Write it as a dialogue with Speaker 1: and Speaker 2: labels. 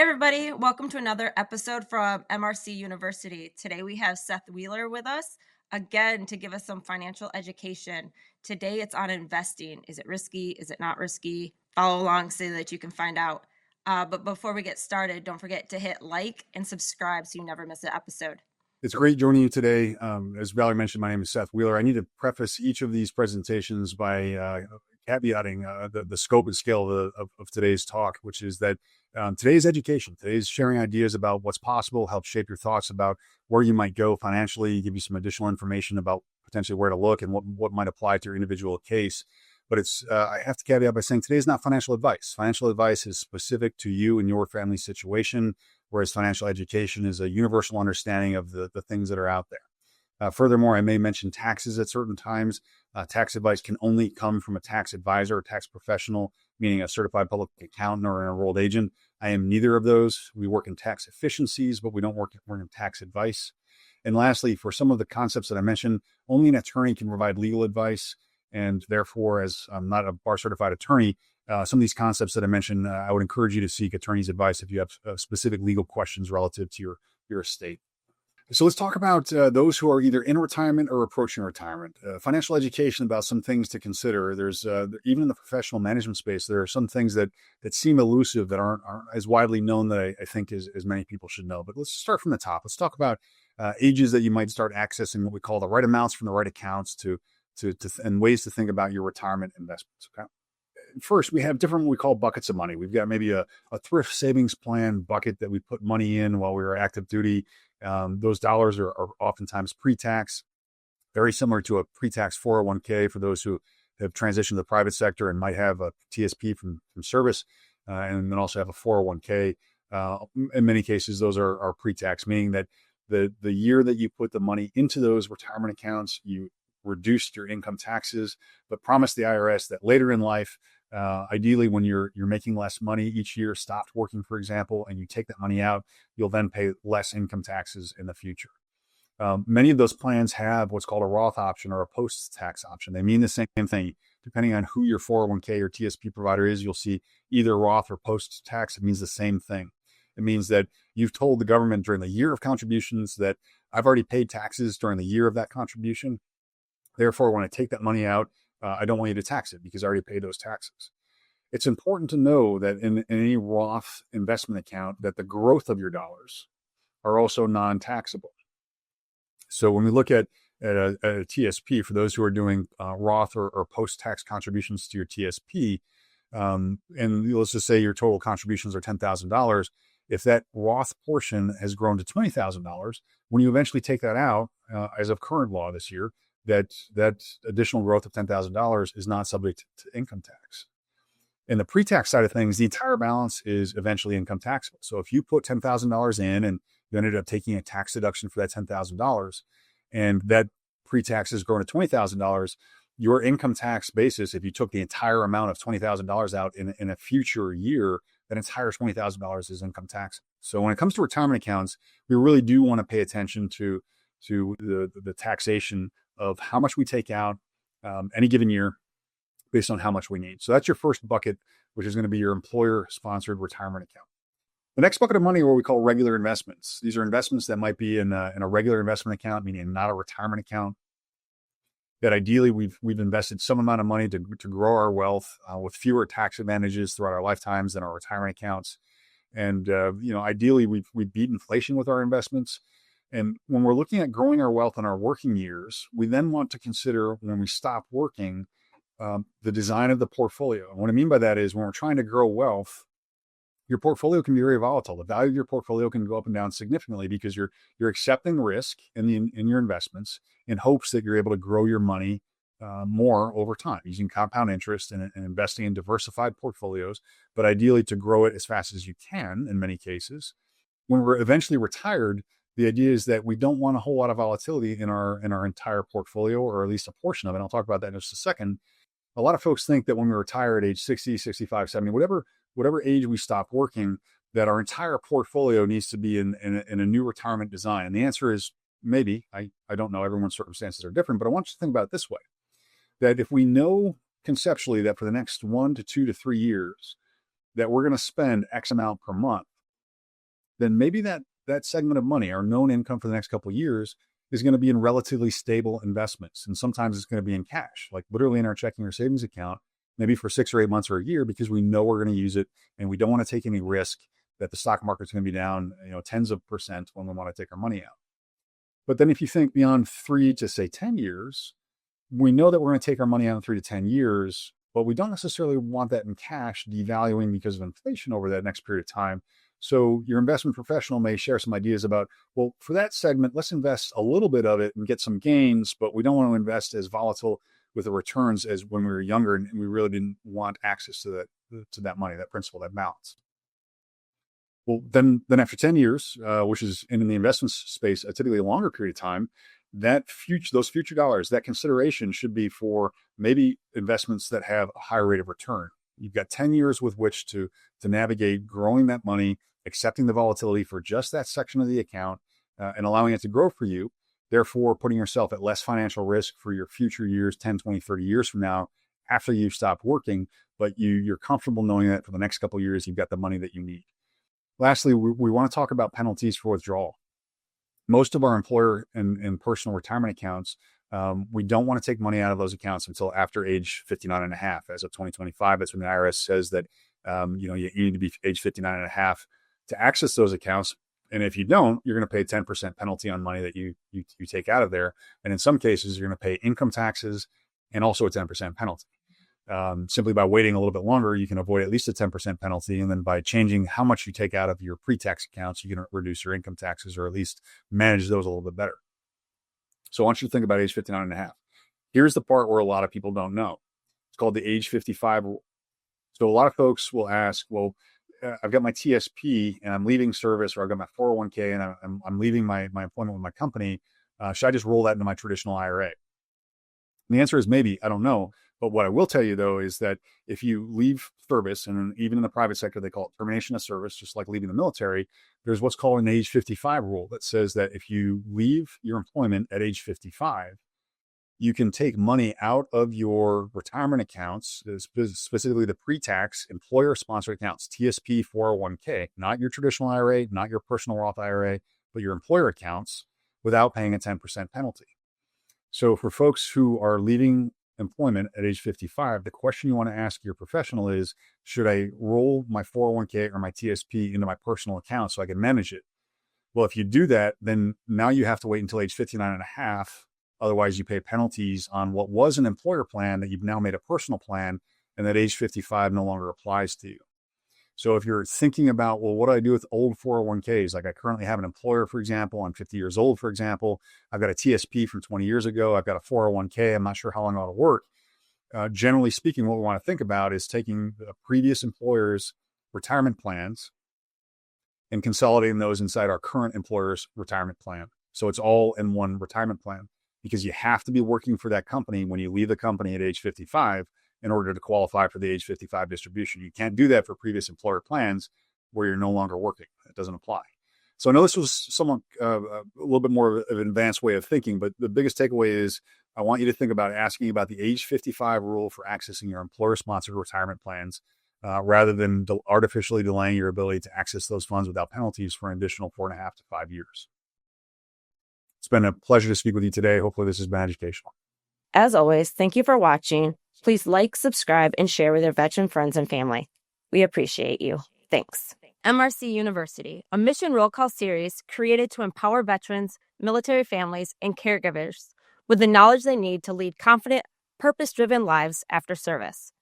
Speaker 1: Hey, everybody. Welcome to another episode from MRCUniversity. Today we have Seth Wheeler with us again to give us some financial education. Today it's on investing. Is it risky? Is it not risky? Follow along so that you can find out. But before we get started, don't forget to hit like and subscribe so you never miss an episode.
Speaker 2: It's great joining you today. As Valerie mentioned, my name is Seth Wheeler. I need to preface each of these presentations by caveating the scope and scale of today's talk, which is that today's education, today's sharing ideas about what's possible, help shape your thoughts about where you might go financially, give you some additional information about potentially where to look and what might apply to your individual case. But I have to caveat by saying today is not financial advice. Financial advice is specific to you and your family situation, whereas financial education is a universal understanding of the things that are out there. Furthermore, I may mention taxes at certain times. Tax advice can only come from a tax advisor or tax professional, meaning a certified public accountant or an enrolled agent. I am neither of those. We work in tax efficiencies, but we don't work in tax advice. And lastly, for some of the concepts that I mentioned, only an attorney can provide legal advice. And therefore, as I'm not a bar certified attorney, some of these concepts that I mentioned, I would encourage you to seek attorney's advice if you have specific legal questions relative to your estate. So let's talk about those who are either in retirement or approaching retirement. Financial education about some things to consider. There's even in the professional management space, there are some things that seem elusive that aren't as widely known that I think as many people should know. But let's start from the top. Let's talk about ages that you might start accessing what we call the right amounts from the right accounts and ways to think about your retirement investments. Okay. First, we have different what we call buckets of money. We've got maybe a thrift savings plan bucket that we put money in while we were active duty. Those dollars are oftentimes pre-tax, very similar to a pre-tax 401k for those who have transitioned to the private sector and might have a TSP from service, and then also have a 401k. In many cases, those are pre-tax, meaning that the year that you put the money into those retirement accounts, you reduced your income taxes, but promised the IRS that later in life, ideally when you're making less money each year, stopped working, for example, and you take that money out, you'll then pay less income taxes in the future. Many of those plans have what's called a Roth option or a post-tax option. They mean the same thing. Depending on who your 401k or TSP provider is, you'll see either Roth or post-tax. It means the same thing. It means that you've told the government during the year of contributions that I've already paid taxes during the year of that contribution. Therefore, when I take that money out, I don't want you to tax it because I already paid those taxes. It's important to know that in any Roth investment account that the growth of your dollars are also non-taxable. So when we look at a TSP, for those who are doing Roth or post-tax contributions to your TSP, and let's just say your total contributions are $10,000, if that Roth portion has grown to $20,000, when you eventually take that out, as of current law this year, that additional growth of $10,000 is not subject to income tax. In the pre-tax side of things, the entire balance is eventually income taxable. So if you put $10,000 in and you ended up taking a tax deduction for that $10,000 and that pre-tax has grown to $20,000, your income tax basis, if you took the entire amount of $20,000 out in a future year, that entire $20,000 is income tax. So when it comes to retirement accounts, we really do want to pay attention to the taxation of how much we take out any given year based on how much we need. So that's your first bucket, which is going to be your employer-sponsored retirement account. The next bucket of money are what we call regular investments. These are investments that might be in a regular investment account, meaning not a retirement account, that ideally we've invested some amount of money to grow our wealth with fewer tax advantages throughout our lifetimes than our retirement accounts. And ideally we beat inflation with our investments. And when we're looking at growing our wealth in our working years, we then want to consider when we stop working, the design of the portfolio. And what I mean by that is when we're trying to grow wealth, your portfolio can be very volatile. The value of your portfolio can go up and down significantly because you're accepting risk in your investments in hopes that you're able to grow your money more over time using compound interest and investing in diversified portfolios, but ideally to grow it as fast as you can in many cases. When we're eventually retired, the idea is that we don't want a whole lot of volatility in our entire portfolio, or at least a portion of it. And I'll talk about that in just a second. A lot of folks think that when we retire at age 60, 65, 70, whatever age we stop working, that our entire portfolio needs to be in a new retirement design. And the answer is maybe. I don't know. Everyone's circumstances are different, but I want you to think about it this way, that if we know conceptually that for the next 1 to 2 to 3 years that we're going to spend X amount per month, then maybe that segment of money, our known income for the next couple of years, is going to be in relatively stable investments. And sometimes it's going to be in cash, like literally in our checking or savings account, maybe for 6 or 8 months or a year, because we know we're going to use it and we don't want to take any risk that the stock market's going to be down, tens of percent when we want to take our money out. But then if you think beyond 3 to say 10 years, we know that we're going to take our money out in 3 to 10 years, but we don't necessarily want that in cash devaluing because of inflation over that next period of time. So your investment professional may share some ideas about, well, for that segment, let's invest a little bit of it and get some gains, but we don't want to invest as volatile with the returns as when we were younger and we really didn't want access to that money, that principal, that balance. Well, then after 10 years, which is in the investment space, a typically a longer period of time, those future dollars, that consideration should be for maybe investments that have a higher rate of return. You've got 10 years with which to navigate growing that money, accepting the volatility for just that section of the account, and allowing it to grow for you, therefore putting yourself at less financial risk for your future years, 10, 20, 30 years from now, after you've stopped working, but you're comfortable knowing that for the next couple of years, you've got the money that you need. Lastly, we want to talk about penalties for withdrawal. Most of our employer and personal retirement accounts, we don't want to take money out of those accounts until after age 59 and a half. As of 2025, that's when the IRS says that you need to be age 59 and a half to access those accounts. And if you don't, you're going to pay 10% penalty on money that you take out of there. And in some cases, you're going to pay income taxes and also a 10% penalty. Simply by waiting a little bit longer, you can avoid at least a 10% penalty. And then by changing how much you take out of your pre-tax accounts, you can reduce your income taxes or at least manage those a little bit better. So I want you to think about age 59 and a half. Here's the part where a lot of people don't know. It's called the age 55 rule. So a lot of folks will ask, well, I've got my TSP and I'm leaving service, or I've got my 401k and I'm leaving my employment with my company. Should I just roll that into my traditional IRA? And the answer is maybe. I don't know. But what I will tell you, though, is that if you leave service, and even in the private sector, they call it termination of service, just like leaving the military, there's what's called an age 55 rule that says that if you leave your employment at age 55, you can take money out of your retirement accounts, specifically the pre-tax employer-sponsored accounts, TSP, 401k, not your traditional IRA, not your personal Roth IRA, but your employer accounts, without paying a 10% penalty. So for folks who are leaving employment at age 55, the question you want to ask your professional is, should I roll my 401k or my TSP into my personal account so I can manage it? Well, if you do that, then now you have to wait until age 59 and a half. Otherwise, you pay penalties on what was an employer plan that you've now made a personal plan, and that age 55 no longer applies to you. So if you're thinking about, well, what do I do with old 401ks? Like I currently have an employer, for example, I'm 50 years old, for example, I've got a TSP from 20 years ago, I've got a 401k, I'm not sure how long it'll work. Generally speaking, what we want to think about is taking the previous employer's retirement plans and consolidating those inside our current employer's retirement plan. So it's all in one retirement plan, because you have to be working for that company when you leave the company at age 55 in order to qualify for the age 55 distribution. You can't do that for previous employer plans where you're no longer working. It doesn't apply. So I know this was somewhat a little bit more of an advanced way of thinking, but the biggest takeaway is I want you to think about asking about the age 55 rule for accessing your employer-sponsored retirement plans, rather than artificially delaying your ability to access those funds without penalties for an additional 4.5 to 5 years. It's been a pleasure to speak with you today. Hopefully this has been educational.
Speaker 3: As always, thank you for watching. Please like, subscribe, and share with your veteran friends and family. We appreciate you. Thanks. MRCUniversity, a mission roll call series created to empower veterans, military families, and caregivers with the knowledge they need to lead confident, purpose-driven lives after service.